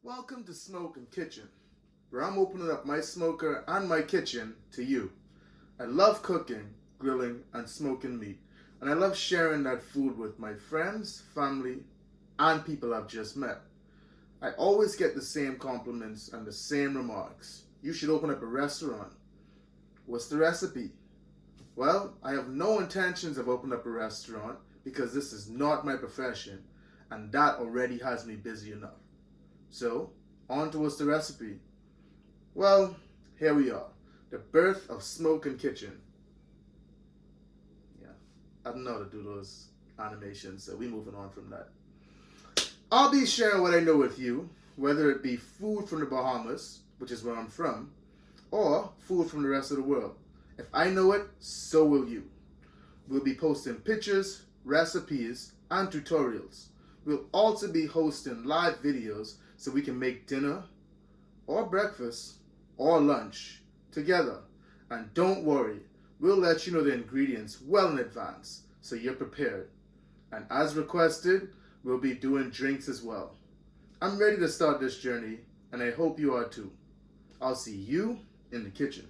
Welcome to Smoking Kitchen, where I'm opening up my smoker and my kitchen to you. I love cooking, grilling, and smoking meat, and I love sharing that food with my friends, family, and people I've just met. I always get the same compliments and the same remarks. You should open up a restaurant. What's the recipe? Well, I have no intentions of opening up a restaurant because this is not my profession, and that already has me busy enough. So, on to what's the recipe? Well, here we are. The birth of Smoking Kitchen. Yeah, I don't know how to do those animations, so we're moving on from that. I'll be sharing what I know with you, whether it be food from the Bahamas, which is where I'm from, or food from the rest of the world. If I know it, so will you. We'll be posting pictures, recipes, and tutorials. We'll also be hosting live videos so we can make dinner, or breakfast, or lunch together. And don't worry, we'll let you know the ingredients well in advance so you're prepared. And as requested, we'll be doing drinks as well. I'm ready to start this journey, and I hope you are too. I'll see you in the kitchen.